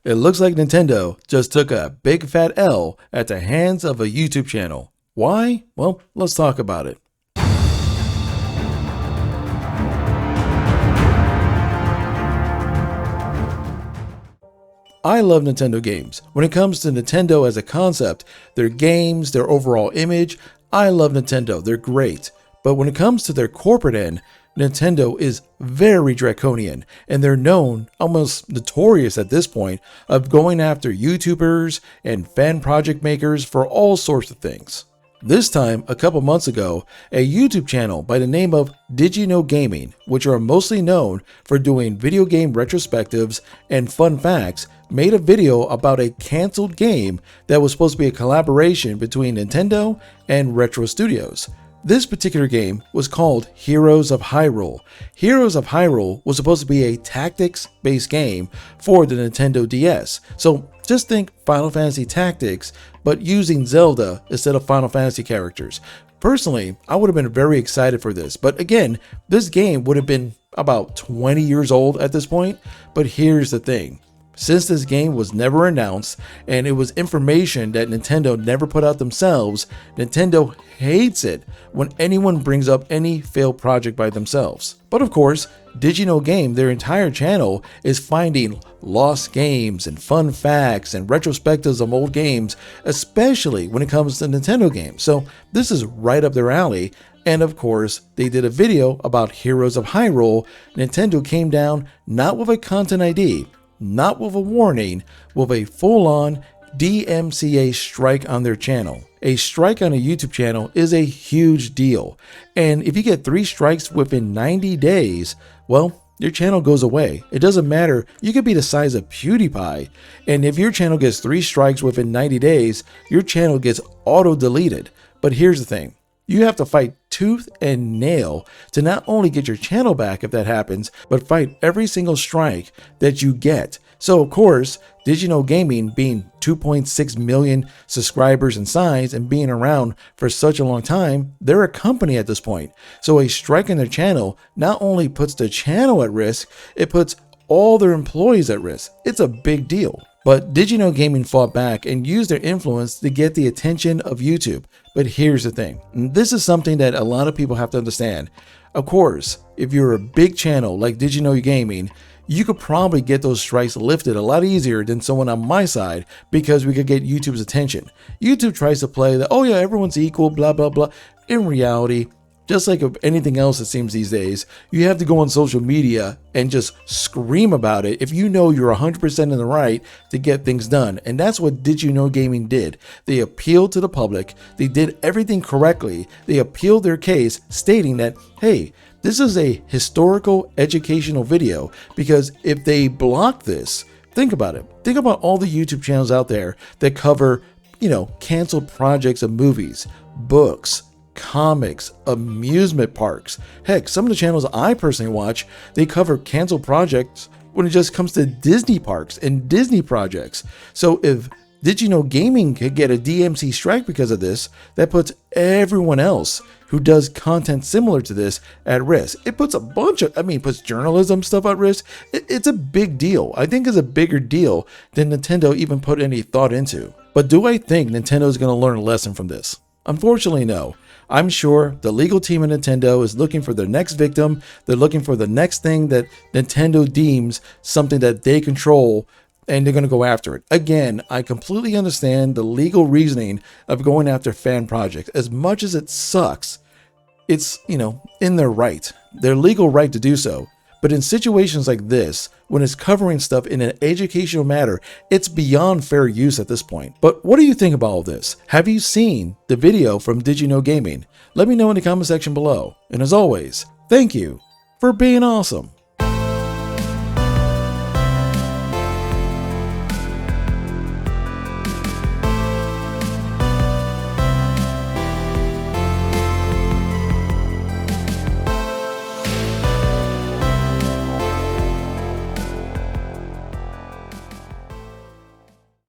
It looks like Nintendo just took a big fat L at the hands of a YouTube channel. Why? Well, let's talk about it. I love Nintendo games. When it comes to Nintendo as a concept, their games, their overall image, I love Nintendo. They're great. But when it comes to their corporate end, Nintendo is very draconian, and they're known, almost notorious at this point, of going after YouTubers and fan project makers for all sorts of things. This time, a couple months ago, a YouTube channel by the name of Did You Know Gaming, which are mostly known for doing video game retrospectives and fun facts, made a video about a canceled game that was supposed to be a collaboration between Nintendo and Retro Studios. This particular game was called Heroes of Hyrule. Heroes of Hyrule was supposed to be a tactics-based game for the Nintendo DS. So just think Final Fantasy Tactics, but using Zelda instead of Final Fantasy characters. Personally, I would have been very excited for this, but again, this game would have been about 20 years old at this point. But here's the thing. Since this game was never announced and it was information that Nintendo never put out themselves, Nintendo hates it when anyone brings up any failed project by themselves. But of course, Did You Know Game, their entire channel is finding lost games and fun facts and retrospectives of old games, especially when it comes to Nintendo games. So this is right up their alley. And of course, they did a video about Heroes of Hyrule. Nintendo came down not with a content ID, not with a warning, with a full-on DMCA strike on their channel. A strike on a YouTube channel is a huge deal. And if you get 3 strikes within 90 days, well, your channel goes away. It doesn't matter. You could be the size of PewDiePie. And if your channel gets 3 strikes within 90 days, your channel gets auto-deleted. But here's the thing. You have to fight tooth and nail to not only get your channel back if that happens, but fight every single strike that you get. So of course, Did You Know Gaming, being 2.6 million subscribers in size and being around for such a long time, they're a company at this point. So a strike in their channel not only puts the channel at risk, it puts all their employees at risk. It's a big deal. But Did You Know Gaming fought back and used their influence to get the attention of YouTube. But here's the thing. This is something that a lot of people have to understand. Of course, if you're a big channel like Did You Know Gaming, you could probably get those strikes lifted a lot easier than someone on my side because we could get YouTube's attention. YouTube tries to play that, oh yeah, everyone's equal, blah, blah, blah. In reality, just like anything else it seems these days, you have to go on social media and just scream about it if you know you're 100% in the right to get things done. And that's what Did You Know Gaming did. They appealed to the public. They did everything correctly. They appealed their case stating that, hey, this is a historical educational video, because if they block this, think about it. Think about all the YouTube channels out there that cover, canceled projects of movies, books, comics, amusement parks. Heck, some of the channels I personally watch, they cover canceled projects when it just comes to Disney parks and Disney projects. So if Did You Know Gaming could get a DMC strike because of this, that puts everyone else who does content similar to this at risk. It puts puts journalism stuff at risk. It's a big deal. I think it's a bigger deal than Nintendo even put any thought into. But do I think Nintendo is going to learn a lesson from this? Unfortunately, no. I'm sure the legal team at Nintendo is looking for their next victim. They're looking for the next thing that Nintendo deems something that they control, and they're going to go after it. Again, I completely understand the legal reasoning of going after fan projects. As much as it sucks, it's, in their right, their legal right to do so. But in situations like this, when it's covering stuff in an educational matter, it's beyond fair use at this point. But what do you think about all this? Have you seen the video from Did You Know Gaming? Let me know in the comment section below. And as always, thank you for being awesome.